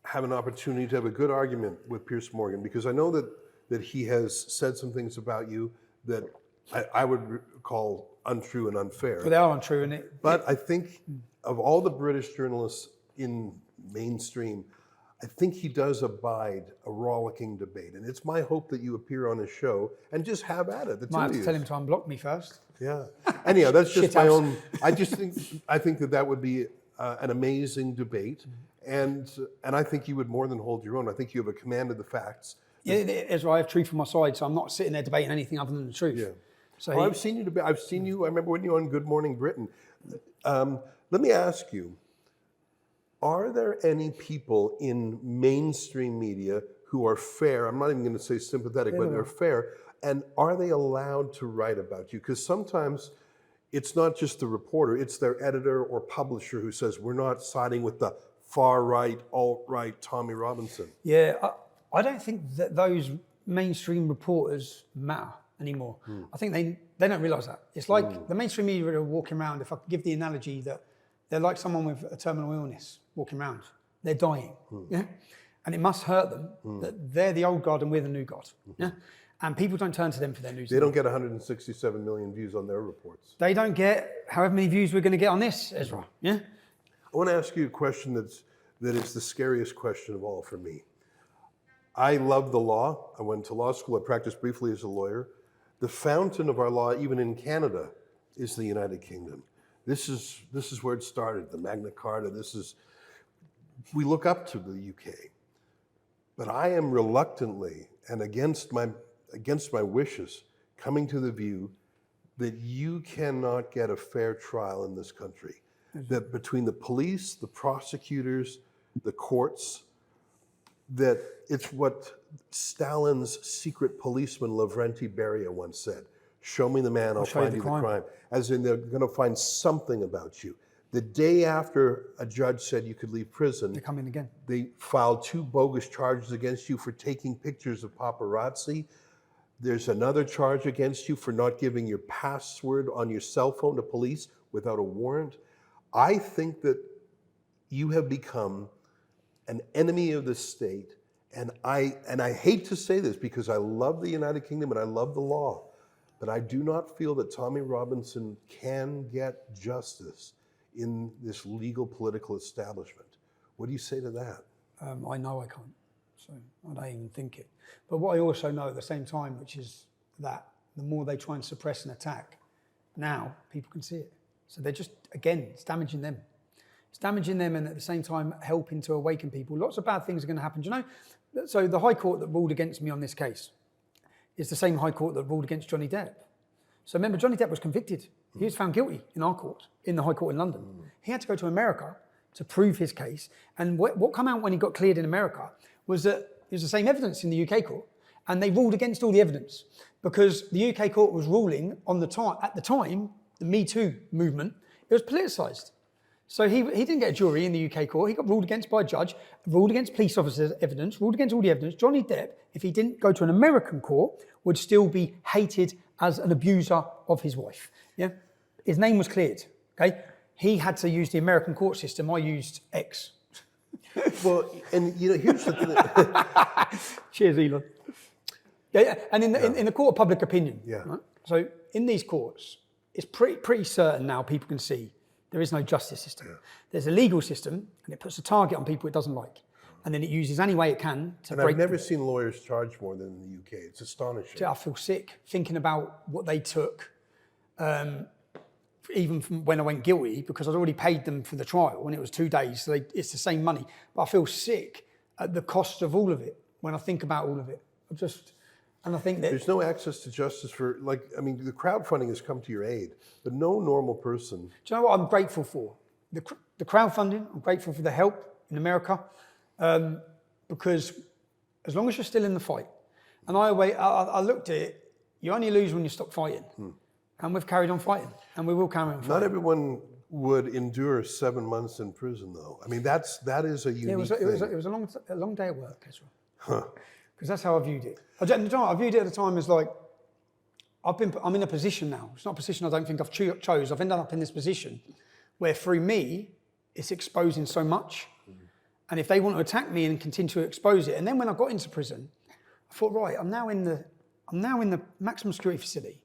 have an opportunity to have a good argument with Piers Morgan, because I know that he has said some things about you that I would call untrue and unfair. But they are untrue, But I think of all the British journalists in mainstream, I think he does abide a rollicking debate. And it's my hope that you appear on his show and just have at it. Might have to tell him to unblock me first. Yeah. Anyhow, that's just my own. I think that would be an amazing debate. And I think you would more than hold your own. I think you have a command of the facts. Yeah, Ezra, I have truth on my side, so I'm not sitting there debating anything other than the truth. Yeah. So I've seen you debate. I remember when you were on Good Morning Britain. Let me ask you, are there any people in mainstream media who are fair? I'm not even going to say sympathetic, but they're fair. And are they allowed to write about you? Because sometimes it's not just the reporter, it's their editor or publisher who says, we're not siding with the far-right, alt-right Tommy Robinson. Yeah, I don't think that those mainstream reporters matter anymore. I think they don't realise that. It's like the mainstream media are walking around, if I could give the analogy, that they're like someone with a terminal illness walking around. They're dying. Yeah? And it must hurt them that they're the old God and we're the new God. Yeah? And people don't turn to them for their news. They don't get 167 million views on their reports. They don't get however many views we're going to get on this, Ezra. Yeah? I want to ask you a question that is the scariest question of all for me. I love the law. I went to law school. I practiced briefly as a lawyer. The fountain of our law, even in Canada, is the United Kingdom. This is where it started, the Magna Carta. We look up to the UK. But I am reluctantly and against my wishes coming to the view that you cannot get a fair trial in this country. That between the police, the prosecutors, the courts, that it's what Stalin's secret policeman Lavrenti Beria once said, show me the man, I'll find you the crime. As in, they're going to find something about you. The day after a judge said you could leave prison, They come in again. They filed 2 bogus charges against you for taking pictures of paparazzi. There's another charge against you for not giving your password on your cell phone to police without a warrant. I think that you have become an enemy of the state, and I hate to say this because I love the United Kingdom and I love the law, but I do not feel that Tommy Robinson can get justice in this legal political establishment. What do you say to that? I know I can't, so I don't even think it. But what I also know at the same time, which is that the more they try and suppress an attack, now people can see it. So they're just, again, it's damaging them. It's damaging them and at the same time helping to awaken people. Lots of bad things are going to happen. Do you know? So the High Court that ruled against me on this case is the same High Court that ruled against Johnny Depp. So remember, Johnny Depp was convicted. He was found guilty in our court, in the High Court in London. He had to go to America to prove his case. And what came out when he got cleared in America was that it was the same evidence in the UK court. And they ruled against all the evidence because the UK court was ruling at the time, the Me Too movement, it was politicised. So he didn't get a jury in the UK court. He got ruled against by a judge, ruled against police officers' evidence, ruled against all the evidence. Johnny Depp, if he didn't go to an American court, would still be hated as an abuser of his wife. Yeah, his name was cleared. Okay, he had to use the American court system. I used X. Well, and you know, here's the thing. Cheers, Elon. Yeah, and in the court of public opinion. Yeah. Right? So in these courts, it's pretty certain now. People can see there is no justice system. Yeah. There's a legal system, and it puts a target on people it doesn't like, and then it uses any way it can to break. I've never seen lawyers charge more than in the UK. It's astonishing. I feel sick thinking about what they took, even from when I went guilty, because I'd already paid them for the trial, and it was 2 days, so it's the same money. But I feel sick at the cost of all of it when I think about all of it. And I think that there's no access to justice for, the crowdfunding has come to your aid, but no normal person. Do you know what I'm grateful for? The crowdfunding, I'm grateful for the help in America, because as long as you're still in the fight, and I looked at it, you only lose when you stop fighting. And we've carried on fighting, and we will carry on fighting. Not everyone would endure 7 months in prison, though. I mean, that is a unique thing. It was a long day at work, Ezra. Because that's how I viewed it. I viewed it at the time as like, I'm in a position now. It's not a position I don't think I've chose. I've ended up in this position where through me, it's exposing so much. And if they want to attack me and continue to expose it, and then when I got into prison, I thought, right, I'm now in the maximum security facility.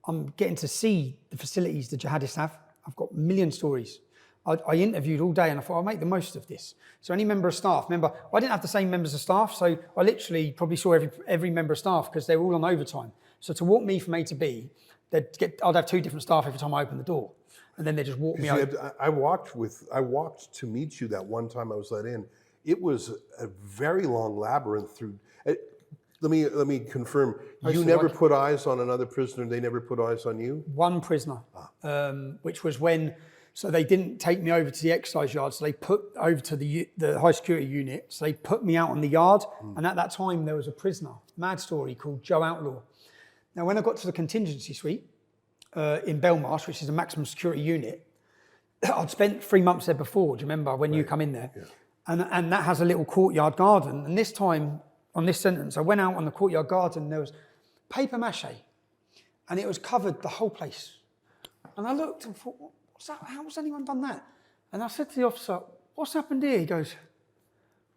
I'm getting to see the facilities the jihadists have. I've got a million stories. I interviewed all day and I thought I'll make the most of this. So any member of staff, remember, I didn't have the same members of staff, so I literally probably saw every member of staff because they were all on overtime. So to walk me from A to B, I'd have 2 different staff every time I opened the door. And then they just walk me over. I walked to meet you that one time I was let in. It was a very long labyrinth through. Let me confirm. You never put eyes on another prisoner. They never put eyes on you. One prisoner, which was when. So they didn't take me over to the exercise yard. So they put over to the high security unit. So they put me out on the yard. And at that time there was a prisoner, mad story, called Joe Outlaw. Now when I got to the contingency suite in Belmarsh, which is a maximum security unit, I'd spent 3 months there before. Do you remember when you come in there? Yeah. And that has a little courtyard garden. And this time on this sentence, I went out on the courtyard garden. There was paper mache, and it was covered the whole place. And I looked and thought, what's that? How has anyone done that? And I said to the officer, what's happened here? He goes,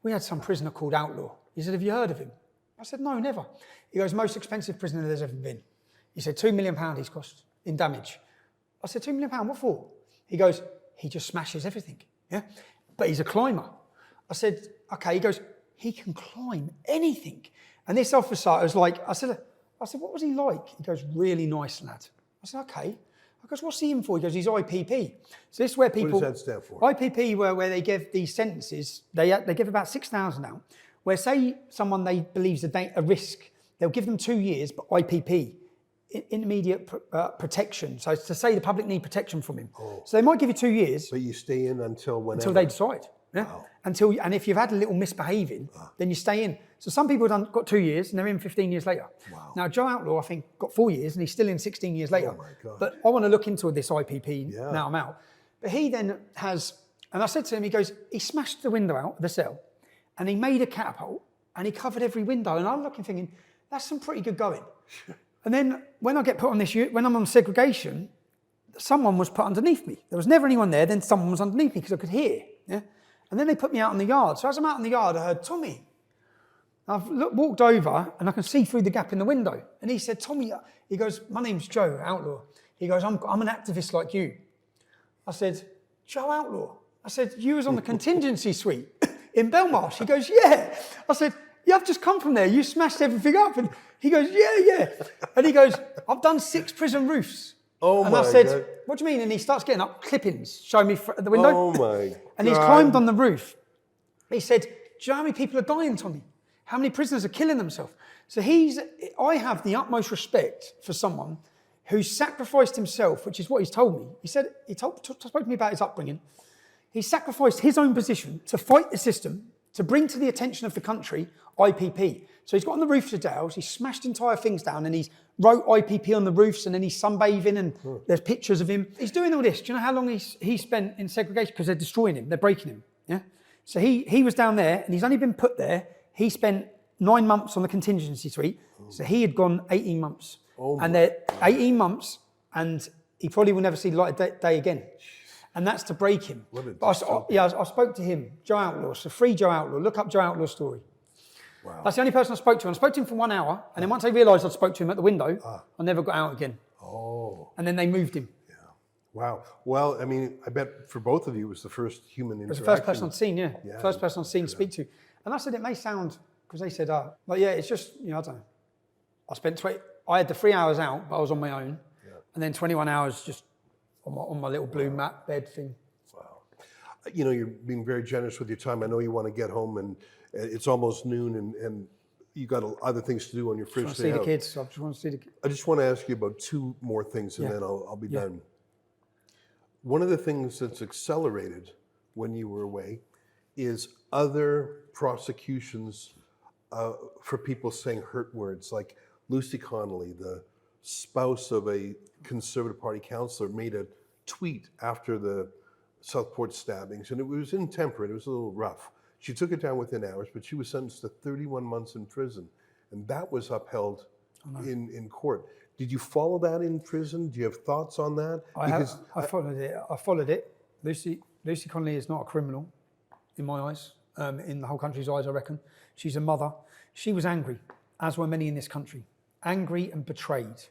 we had some prisoner called Outlaw. He said, have you heard of him? I said, no, never. He goes, most expensive prisoner there's ever been. He said, £2 million he's cost in damage. I said, £2 million, what for? He goes, he just smashes everything, yeah? But he's a climber. I said, okay. He goes, he can climb anything. And this officer was like, I said, what was he like? He goes, really nice lad. I said, okay. I goes, what's he in for? He goes, he's IPP. So this is where people... What does that stand for? IPP, where they give these sentences, they give about 6,000 out, where say someone they believes a risk, they'll give them 2 years, but IPP, intermediate protection. So to say the public need protection from him. Oh. So they might give you 2 years. But you stay in until whenever? Until they decide. Yeah. Wow. And if you've had a little misbehaving, then you stay in. So some people have got 2 years and they're in 15 years later. Wow. Now, Joe Outlaw, I think, got 4 years and he's still in 16 years later. Oh my God. But I want to look into this IPP now I'm out. But he then has, and I said to him, he goes, he smashed the window out of the cell and he made a catapult and he covered every window. And I'm looking thinking, that's some pretty good going. And then when I get put on this, when I'm on segregation, someone was put underneath me. There was never anyone there, then someone was underneath me because I could hear. Yeah. And then they put me out in the yard. So as I'm out in the yard, I heard, Tommy. I've walked over and I can see through the gap in the window. And he said, Tommy, he goes, my name's Joe Outlaw. He goes, I'm an activist like you. I said, Joe Outlaw? I said, you was on the contingency suite in Belmarsh. He goes, yeah. I said, yeah, I've just come from there. You smashed everything up. And he goes, yeah. And he goes, I've done 6 prison roofs. Oh And my I said, God. what do you mean? And he starts getting up clippings, showing me the window. Oh my And he's God. climbed on the roof. He said, do you know how many people are dying, Tommy? How many prisoners are killing themselves? So I have the utmost respect for someone who sacrificed himself, which is what he's told me. He said, spoke to me about his upbringing. He sacrificed his own position to fight the system, to bring to the attention of the country IPP. So he's got on the roofs of jails, he's smashed entire things down, and he's wrote IPP on the roofs, and then he's sunbathing, and there's pictures of him. He's doing all this. Do you know how long he spent in segregation? Because they're destroying him, they're breaking him. Yeah. So he was down there, and he's only been put there. He spent 9 months on the contingency suite, so he had gone 18 months. And they're 18 months, and he probably will never see the light of day again. And that's to break him. But I spoke to him, Joe Outlaw, so free Joe Outlaw. Look up Joe Outlaw's story. Wow. That's the only person I spoke to. And I spoke to him for 1 hour, and then once I realised I'd spoke to him at the window, I never got out again. Oh. And then they moved him. Yeah. Wow. Well, I mean, I bet for both of you it was the first human interaction. It was the first person I'd seen, yeah. First person I'd seen to speak to. And I said, it may sound, because they said, it's just, I don't know. I had the 3 hours out, but I was on my own. Yeah. And then 21 hours just on my little blue mat bed thing. Wow. You're being very generous with your time. I know you want to get home, and it's almost noon, and you got other things to do on your first day out. I just want to see the kids. I just want to ask you about 2 more things, and then I'll be done. One of the things that's accelerated when you were away is other prosecutions for people saying hurt words. Like Lucy Connolly, the spouse of a Conservative Party councillor, made a tweet after the Southport stabbings, and it was intemperate, it was a little rough. She took it down within hours, but she was sentenced to 31 months in prison, and that was upheld in court. Did you follow that in prison? Do you have thoughts on that? I followed it. Lucy Connolly is not a criminal, in my eyes, in the whole country's eyes, I reckon. She's a mother. She was angry, as were many in this country, angry and betrayed.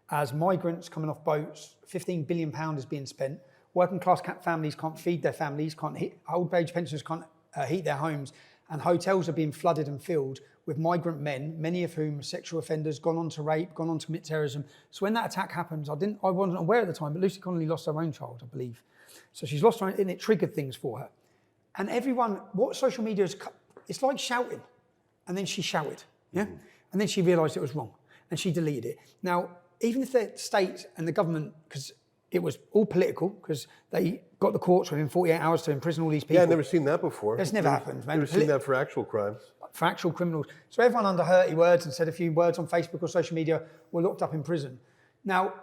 As migrants coming off boats, £15 billion is being spent. Working class families can't feed their families, old age pensioners can't heat their homes, and hotels are being flooded and filled with migrant men, many of whom are sexual offenders, gone on to rape, gone on to commit terrorism. So when that attack happens, I wasn't aware at the time, but Lucy Connolly lost her own child, I believe. So she's lost her own, and it triggered things for her. And everyone, what social media is, it's like shouting. And then she shouted, yeah? And then she realised it was wrong, and she deleted it. Now, even if the state and the government, because it was all political, because they got the courts within 48 hours to imprison all these people. Yeah, I've never seen that before. It's never happened, man. Never seen that for actual crimes. For actual criminals. So everyone under 30 words and said a few words on Facebook or social media were locked up in prison. Now,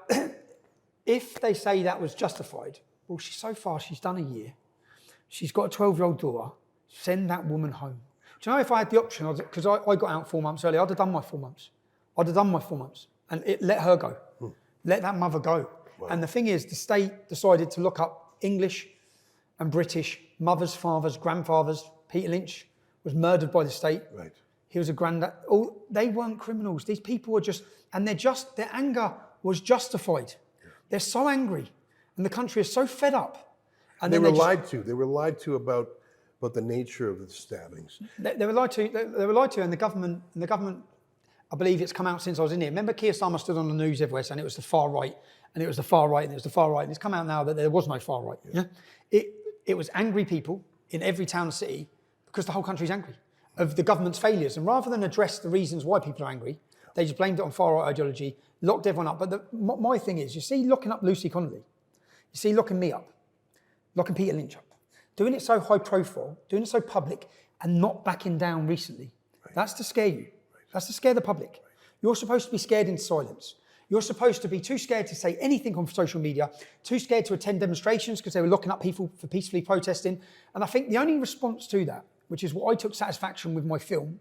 if they say that was justified, well, so far she's done a year. She's got a 12-year-old daughter. Send that woman home. Do you know, if I had the option, because I got out 4 months early, I'd have done my 4 months. And let her go. Let that mother go. Wow. And the thing is, the state decided to look up English and British mothers, fathers, grandfathers. Peter Lynch was murdered by the state. Right. He was a granddad. They weren't criminals. These people were just, and their anger was justified. Yeah. They're so angry, and the country is so fed up. And they were lied to. They were lied to about the nature of the stabbings. They were lied to. They were lied to, and the government. I believe it's come out since I was in here. Remember, Keir Starmer stood on the news everywhere saying it was the far right, and it was the far right, and it was the far right. And it's come out now that there was no far right. Yeah. It was angry people in every town and city, because the whole country's angry of the government's failures. And rather than address the reasons why people are angry, they just blamed it on far right ideology, locked everyone up. But my thing is, you see, locking up Lucy Connolly, you see, locking me up, locking Peter Lynch up, doing it so high profile, doing it so public, and not backing down recently. Right. That's to scare you. That's to scare the public. You're supposed to be scared into silence. You're supposed to be too scared to say anything on social media, too scared to attend demonstrations because they were locking up people for peacefully protesting. And I think the only response to that, which is what I took satisfaction with my film,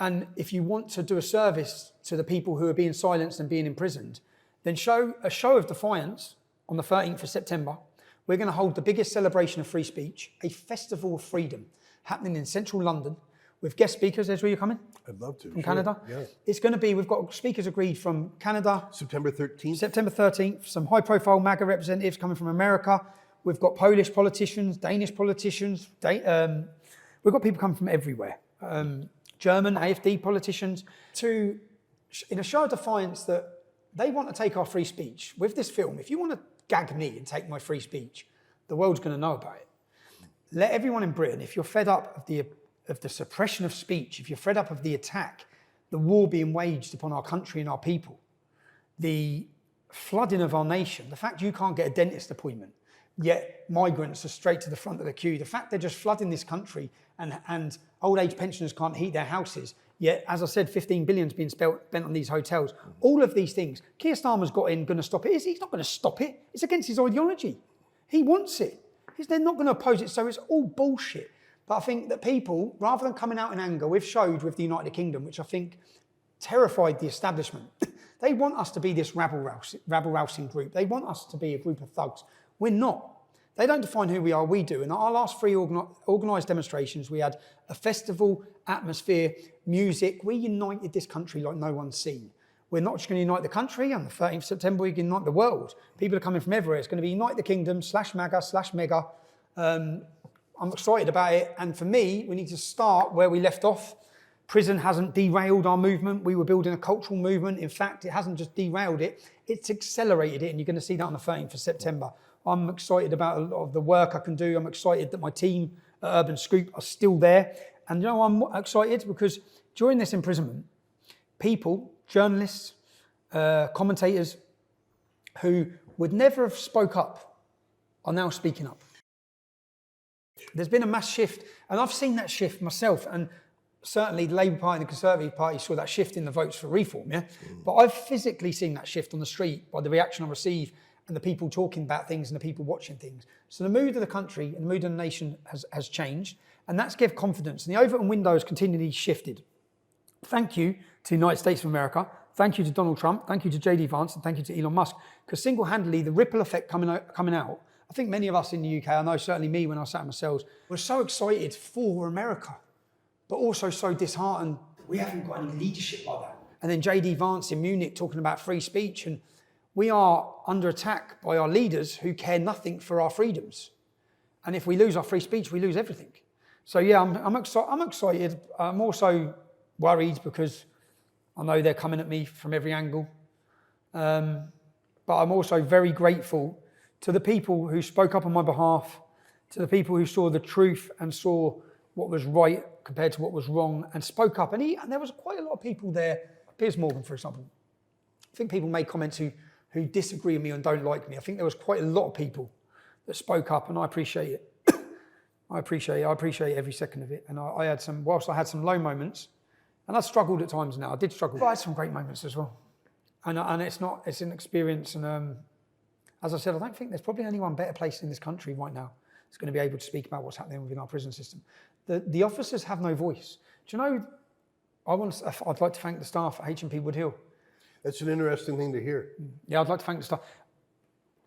and if you want to do a service to the people who are being silenced and being imprisoned, then show a show of defiance on the 13th of September. We're going to hold the biggest celebration of free speech, a festival of freedom, happening in central London, with guest speakers. Ezra, you coming? I'd love to. From Canada? Yeah. It's going to be, we've got speakers agreed from Canada. September 13th? September 13th. Some high-profile MAGA representatives coming from America. We've got Polish politicians, Danish politicians. We've got people coming from everywhere. German, AfD politicians. In a show of defiance that they want to take our free speech. With this film, if you want to gag me and take my free speech, the world's going to know about it. Let everyone in Britain, if you're fed up of the suppression of speech, if you're fed up of the attack, the war being waged upon our country and our people, the flooding of our nation, the fact you can't get a dentist appointment, yet migrants are straight to the front of the queue, the fact they're just flooding this country and old age pensioners can't heat their houses, yet, as I said, 15 billion is being spent on these hotels. All of these things. Keir Starmer's got in, going to stop it. He's not going to stop it. It's against his ideology. He wants it. They're not going to oppose it, so it's all bullshit. But I think that people, rather than coming out in anger, we've showed with the United Kingdom, which I think terrified the establishment. They want us to be this rabble-rousing group. They want us to be a group of thugs. We're not. They don't define who we are, we do. In our last 3 organised demonstrations, we had a festival, atmosphere, music. We united this country like no one's seen. We're not just going to unite the country. On the 13th of September, we can unite the world. People are coming from everywhere. It's going to be Unite the Kingdom /MAGA/Mega. I'm excited about it. And for me, we need to start where we left off. Prison hasn't derailed our movement. We were building a cultural movement. In fact, it hasn't just derailed it, it's accelerated it. And you're going to see that on the 13th of September. I'm excited about a lot of the work I can do. I'm excited that my team at Urban Scoop are still there. And you know, I'm excited because during this imprisonment, people, journalists, commentators who would never have spoke up are now speaking up. There's been a mass shift, and I've seen that shift myself, and certainly the Labour Party and the Conservative Party saw that shift in the votes for reform, yeah? But I've physically seen that shift on the street by the reaction I receive and the people talking about things and the people watching things. So the mood of the country and the mood of the nation has changed, and that's given confidence. And the Overton window has continually shifted. Thank you to the United States of America. Thank you to Donald Trump. Thank you to J.D. Vance, and thank you to Elon Musk. Because single-handedly, the ripple effect coming out, I think many of us in the UK, I know certainly me when I sat in my cells, were so excited for America, but also so disheartened we haven't got any leadership like that. And then J.D. Vance in Munich talking about free speech, and we are under attack by our leaders who care nothing for our freedoms. And if we lose our free speech, we lose everything. So yeah, I'm excited. I'm also worried because I know they're coming at me from every angle. But I'm also very grateful to the people who spoke up on my behalf, to the people who saw the truth and saw what was right compared to what was wrong and spoke up. And there was quite a lot of people there. Piers Morgan, for example. I think people made comments who disagree with me and don't like me. I think there was quite a lot of people that spoke up, and I appreciate it. I appreciate every second of it. And I had whilst I had some low moments, and I struggled at times now, I did struggle, but I had some great moments as well. And it's an experience. And as I said, I don't think there's probably only one better place in this country right now that's going to be able to speak about what's happening within our prison system. The officers have no voice. Do you know, I'd like to thank the staff at H&P Wood Hill. That's an interesting thing to hear. Yeah, I'd like to thank the staff.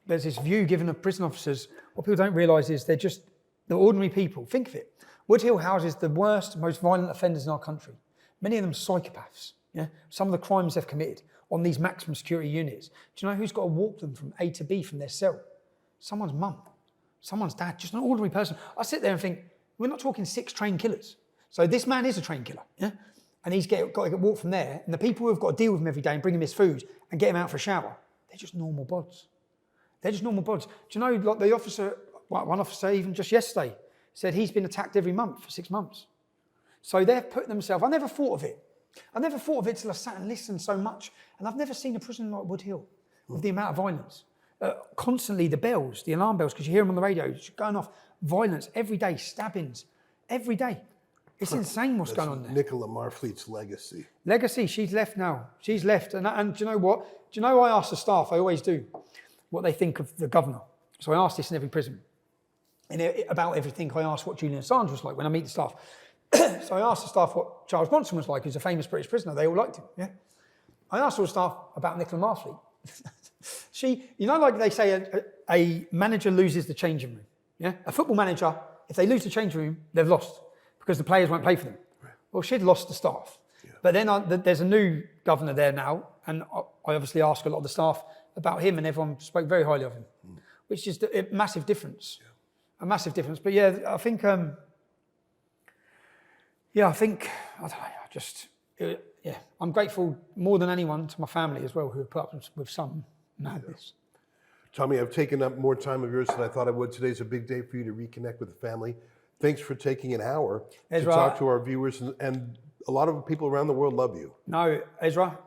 There's this view given of prison officers. What people don't realise is they're ordinary people. Think of it. Wood Hill houses the worst, most violent offenders in our country. Many of them psychopaths. Yeah, some of the crimes they've committed on these maximum security units. Do you know who's got to walk them from A to B from their cell? Someone's mum, someone's dad, just an ordinary person. I sit there and think, we're not talking 6 trained killers. So this man is a trained killer, yeah? And he's got to get walked from there. And the people who have got to deal with him every day and bring him his food and get him out for a shower, they're just normal bods. They're just normal bods. Do you know, like the officer, one officer even just yesterday said he's been attacked every month for 6 months. So they've put themselves, I never thought of it. I never thought of it till I sat and listened so much. And I've never seen a prison like Wood Hill with the amount of violence. Constantly the bells, the alarm bells, because you hear them on the radio, going off. Violence every day, stabbings every day. It's insane what's going on there. Nicola Marfleet's legacy. Legacy, she's left now. She's left. And do you know what? Do you know I ask the staff, I always do, what they think of the governor. So I ask this in every prison. And about everything, I ask what Julian Assange was like when I meet the staff. So I asked the staff what Charles Bronson was like, who's a famous British prisoner. They all liked him, yeah? I asked all the staff about Nicola Marfleet. You know, like they say, a manager loses the changing room, yeah? A football manager, if they lose the changing room, they've lost because the players won't play for them. Right. Well, she'd lost the staff. Yeah. But then there's a new governor there now, and I obviously asked a lot of the staff about him, and everyone spoke very highly of him, which is a massive difference. Yeah. A massive difference. But yeah, I think... yeah, I'm grateful more than anyone to my family as well, who have put up with some madness. Tommy, I've taken up more time of yours than I thought I would. Today's a big day for you to reconnect with the family. Thanks for taking an hour Ezra, to talk to our viewers, and a lot of people around the world love you. No, Ezra,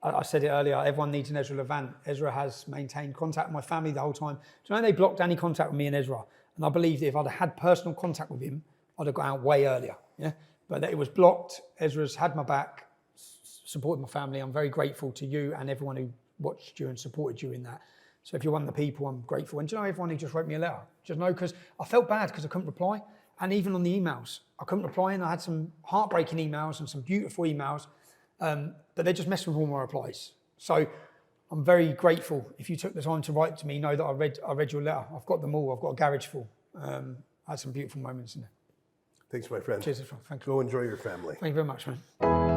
I said it earlier, everyone needs an Ezra Levant. Ezra has maintained contact with my family the whole time. Do you know they blocked any contact with me and Ezra? And I believe that if I'd had personal contact with him, I'd have got out way earlier. Yeah, but it was blocked. Ezra's had my back, supported my family. I'm very grateful to you and everyone who watched you and supported you in that. So if you're one of the people, I'm grateful. And do you know everyone who just wrote me a letter? Just know, because I felt bad because I couldn't reply. And even on the emails, I couldn't reply, and I had some heartbreaking emails and some beautiful emails, but they just messed with all my replies. So I'm very grateful. If you took the time to write to me, know that I read your letter. I've got them all. I've got a garage full. I had some beautiful moments in there. Thanks, my friend. Cheers. Thank you. Go enjoy your family. Thank you very much, man.